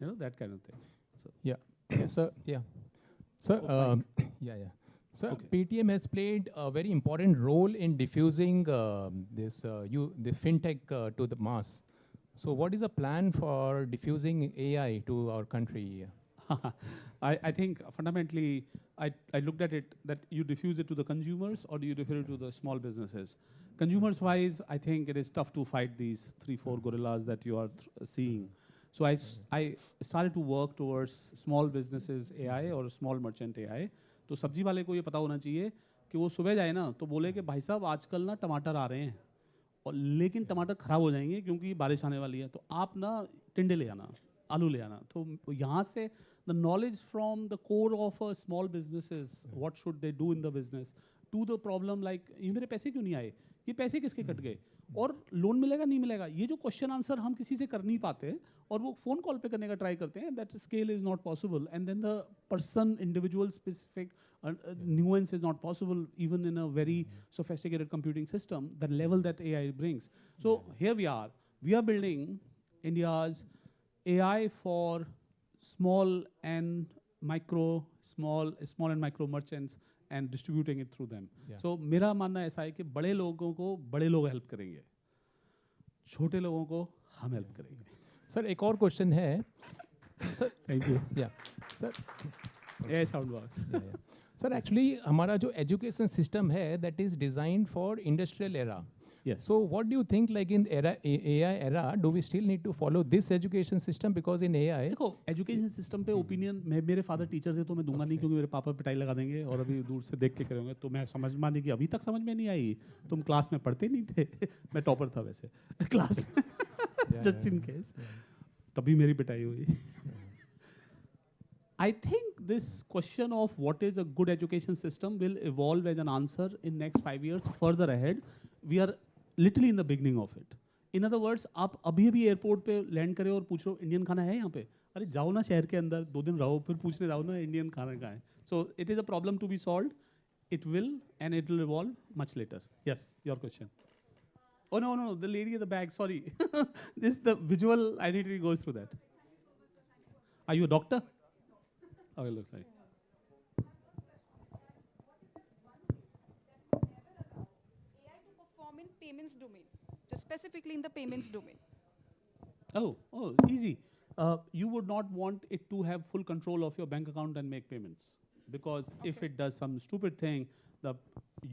You know, that kind of thing. So. Yeah. So, yeah. So, yeah. So, Okay. Paytm has played a very important role in diffusing the fintech to the mass. So, what is the plan for diffusing AI to our country? I think fundamentally, I looked at it that you diffuse it to the consumers or do you diffuse it to the small businesses. Consumers wise, I think it is tough to fight these 3-4 gorillas that you are seeing. So I started to work towards small businesses AI or small merchant AI. तो सब्जी वाले को ये पता होना चाहिए कि वो सुबह जाए ना तो बोले कि भाई साहब आजकल ना टमाटर आ रहे हैं और लेकिन टमाटर खराब हो जाएंगे क्योंकि बारिश आने वाली है, तो आप ना टिंडे ले आना, आलू ले आना. तो यहाँ से the knowledge from the core of a small businesses, what should they do in the business, to the problem like ये मेरे पैसे क्यों नहीं आए, ये पैसे किसके कट गए और लोन मिलेगा नहीं मिलेगा, ये जो क्वेश्चन आंसर हम किसी से कर नहीं पाते और वो फोन कॉल पे करने का ट्राई करते हैं, that scale is not possible. And then the person individual specific nuance is not possible even in a very sophisticated computing system, the level that AI brings. So here we are building India's AI for small and micro merchants and distributing it through them. Yeah. So मेरा मानना ऐसा है कि बड़े लोगों को बड़े लोग हेल्प करेंगे, छोटे लोगों को हम हेल्प करेंगे. सर एक और क्वेश्चन है. Sir thank you. या sir AI soundbox. Sir actually हमारा जो एजुकेशन सिस्टम है that is designed for industrial era. Yes. So what do you think, like in AI era, do we still need to follow this education system? Because in AI, देखो education system पे opinion मेरे father teacher थे तो मैं दूंगा नहीं, क्योंकि मेरे पापा पिटाई लगा देंगे और अभी दूर से देख के करेंगे तो मैं समझ माने कि अभी तक समझ में नहीं आई, तुम क्लास में पढ़ते नहीं थे मैं टॉपर था वैसे क्लास में जस्ट इन केस, तभी मेरी पिटाई हुई. I think this question of what is a good education system will evolve as an answer in next 5 years further ahead. We are literally in the beginning of it. In other words, आप अभी अभी airport पे land करे और पूछ रहे हो Indian खाना है यहाँ पे, अरे जाओ ना शहर के अंदर 2 दिन रहो फिर पूछने जाओ ना इंडियन खाना कहाँ है. So it is a problem to be solved. It will and it will evolve much later. Yes, your question. Oh no, the lady at the back. Sorry, this the visual identity goes through that. Are you a doctor? Oh, it looks like. AI to perform in payments domain, just specifically in the payments domain. Oh, easy. You would not want it to have full control of your bank account and make payments, because if it does some stupid thing,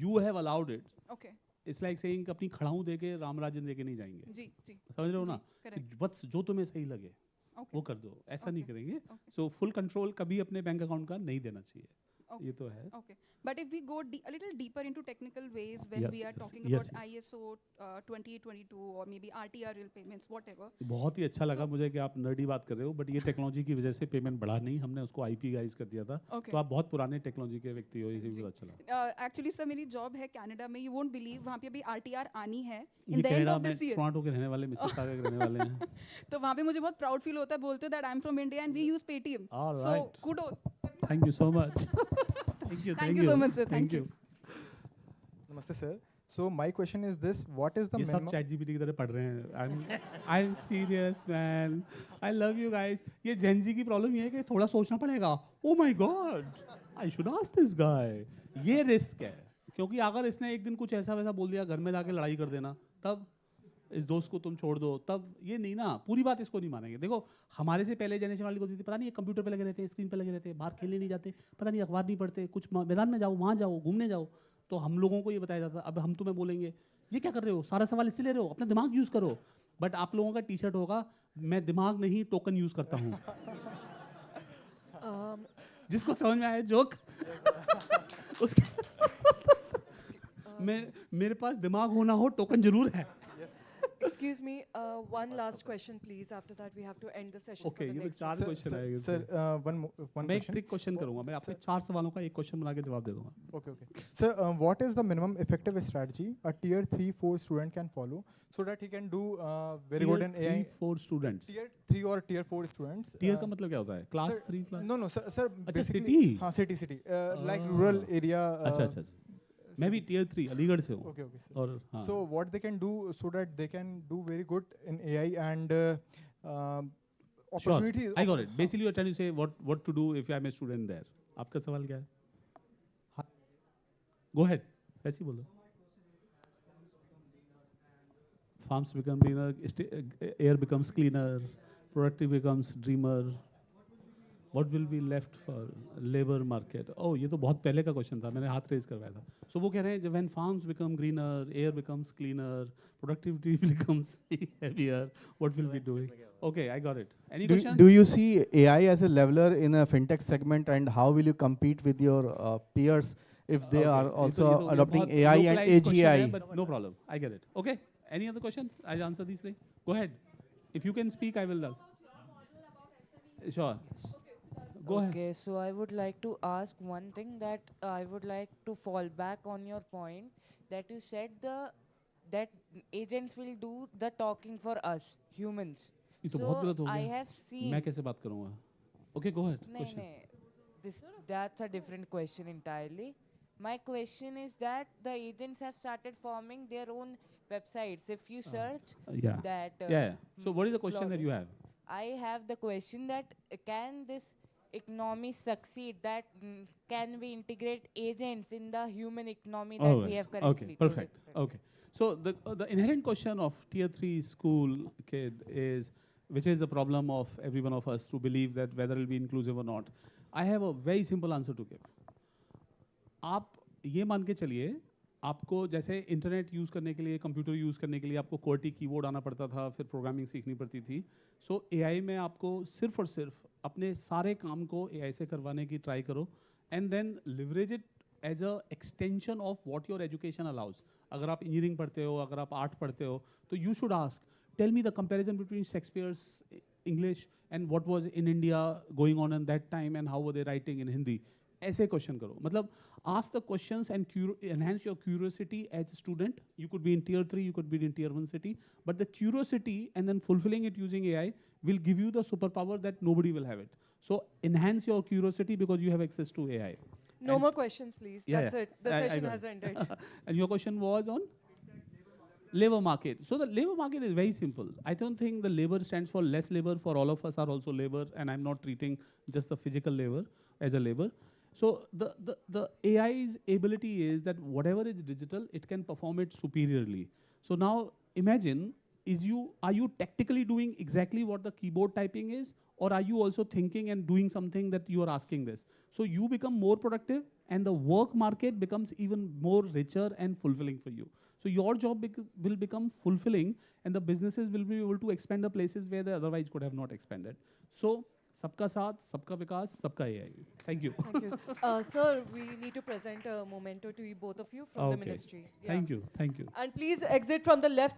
you have allowed it. Okay. It's like saying कि अपनी खड़ाऊँ दे के रामराजन दे के नहीं जाएंगे. जी जी. समझ रहे हो ना? Correct. बस जो तुम्हें सही लगे वो कर दो, ऐसा नहीं करेंगे. So full control कभी अपने बैंक अकाउंट का नहीं देना चाहिए. ये तो है. Okay. But if we go a little deeper into technical ways, when Yes, we are yes, talking yes, about ISO 2822 or maybe RTR real payments, whatever. बहुत ही अच्छा लगा मुझे कि आप नर्डी बात कर रहे हो, बट ये टेक्नोलॉजी की वजह से पेमेंट बढ़ा नहीं, हमने उसको आईपीआईज कर दिया था. Okay. तो आप बहुत पुराने टेक्नोलॉजी के व्यक्ति हो, इसे भी बहुत अच्छा लगा. Actually, sir, मेरी जॉब है कनाडा में. You won't believe वहाँ पे अभी RTR आनी है. ये In the end Canada of में this year. टोरंटो के रहने वाले, मिसिसागा के रहने वाले हैं. तो वहाँ पे मुझे बहुत प्राउड फील होता है, बोलते हैं that I'm from India and we use Paytm. All So right. kudos. Thank you so much. Thank you so much, sir. Thank you. Namaste, sir. So my question is this: what is the ये सब minimum? Chat GPT की तरह पढ़ रहे हैं. I'm serious man. I love you guys. ये Gen Z की problem ये है कि थोड़ा सोचना पड़ेगा. Oh my God, I should ask this guy. ये रिस्क है, क्योंकि अगर इसने एक दिन कुछ ऐसा वैसा बोल दिया, घर में जाके लड़ाई कर देना, तब इस दोस्त को तुम छोड़ दो, तब ये नहीं ना, पूरी बात इसको नहीं मानेंगे. देखो हमारे से पहले जनरेशन वाली को होती थी, पता नहीं कंप्यूटर पे लगे रहते हैं, स्क्रीन पे लगे रहते हैं, बाहर खेलने नहीं जाते, पता नहीं अखबार नहीं पढ़ते, कुछ मैदान में जाओ, वहाँ जाओ, घूमने जाओ. तो हम लोगों को ये बताया जाता. अब हम तुम्हें बोलेंगे ये क्या कर रहे हो, सारा सवाल इससे ले रहे हो, अपना दिमाग यूज़ करो. बट आप लोगों का टी शर्ट होगा मैं दिमाग नहीं टोकन यूज़ करता हूँ. जिसको समझ में आया जोक उसके मेरे पास दिमाग होना हो, टोकन जरूर है. Excuse me, one last question, please. After that, we have to end the session. Okay, for the ये next 4 one. क्वेश्चन आएंगे. Sir, one मैं एक ट्रिक क्वेश्चन करूंगा, मैं आपके 4 सवालों का एक क्वेश्चन बना के जवाब दे दूंगा. Okay. Sir, what is the minimum effective strategy a tier 3-4 student can follow so that he can do very good in AI? 3-4 students. Tier 3 or tier 4 students. Tier का मतलब क्या होता है? Class sir, 3 plus? No, sir. अच्छा, Basically, city? हाँ, city. Like rural area. अच्छा. मैं भी tier 3 अलीगढ़ से हूँ. Okay, sir. और हाँ. So what they can do so that they can do very good in AI and opportunity. Sure, I got it. Basically, you're trying to say what to do if I'm a student there. आपका सवाल क्या है? Go ahead. ऐसे ही बोलो. Farms become greener, air becomes cleaner, productivity becomes dreamer. What will be left for labor market? Oh, ये तो बहुत पहले का क्वेश्चन था, मैंने हाथ रेज करवाया था. So वो कह रहे हैं जब when farms become greener, air becomes cleaner, productivity becomes heavier, what will we doing? Okay, I got it. Any question? Do you see AI as a leveler in a fintech segment, and how will you compete with your peers if they are also adopting AI and AGI? But no problem, I get it. Okay, any other question? I'll answer these three. Go ahead. If you can speak, I will answer. Sure. Go ahead. Okay, so I would like to ask one thing, that I would like to fall back on your point that you said that agents will do the talking for us humans. ये तो बहुत गलत हो गया. I have seen. मैं कैसे बात करूँगा? Okay, go ahead. नहीं, that's a different question entirely. My question is that the agents have started forming their own websites. If you search that. Yeah. So what is the question that you have? I have the question that can this economy succeed, that can we integrate agents in the human economy that we have currently? Okay, perfect. Okay. So the inherent question of tier 3 school kid is, which is the problem of every one of us to believe that whether it will be inclusive or not. I have a very simple answer to give. आप ये मान के चलिए आपको जैसे internet use करने के लिए, कंप्यूटर यूज़ करने के लिए आपको QWERTY कीबोर्ड आना पड़ता था, फिर प्रोग्रामिंग सीखनी पड़ती थी. सो AI में आपको सिर्फ और सिर्फ अपने सारे काम को AI से करवाने की ट्राई करो, and then leverage it as a extension of what your education allows. अगर आप इंजीनियरिंग पढ़ते हो, अगर आप आर्ट पढ़ते हो, तो you should ask, tell me the comparison between Shakespeare's English and what was in India going on in that time and how were they writing in Hindi. ऐसे क्वेश्चन करो, मतलब ask the questions and enhance your curiosity as a student. You could be in tier 3, you could be in tier 1 city, but the curiosity and then fulfilling it using AI will give you the superpower that nobody will have it. So enhance your curiosity because you have access to AI. No more questions, please. Yeah, That's it. The session has ended. And your question was on? Labor market. So the labor market is very simple. I don't think the labor stands for less labor. For all of us are also labor, and I'm not treating just the physical labor as a labor. So the AI's ability is that whatever is digital, it can perform it superiorly. So now imagine, are you tactically doing exactly what the keyboard typing is, or are you also thinking and doing something that you are asking this? So you become more productive, and the work market becomes even more richer and fulfilling for you. So your job will become fulfilling, and the businesses will be able to expand the places where they otherwise could have not expanded. So, sabka saath, sabka vikas, sabka AI. Thank you. Thank you. Sir, we need to present a memento to you, both of you from the ministry. Thank you. Thank you. And please exit from the left.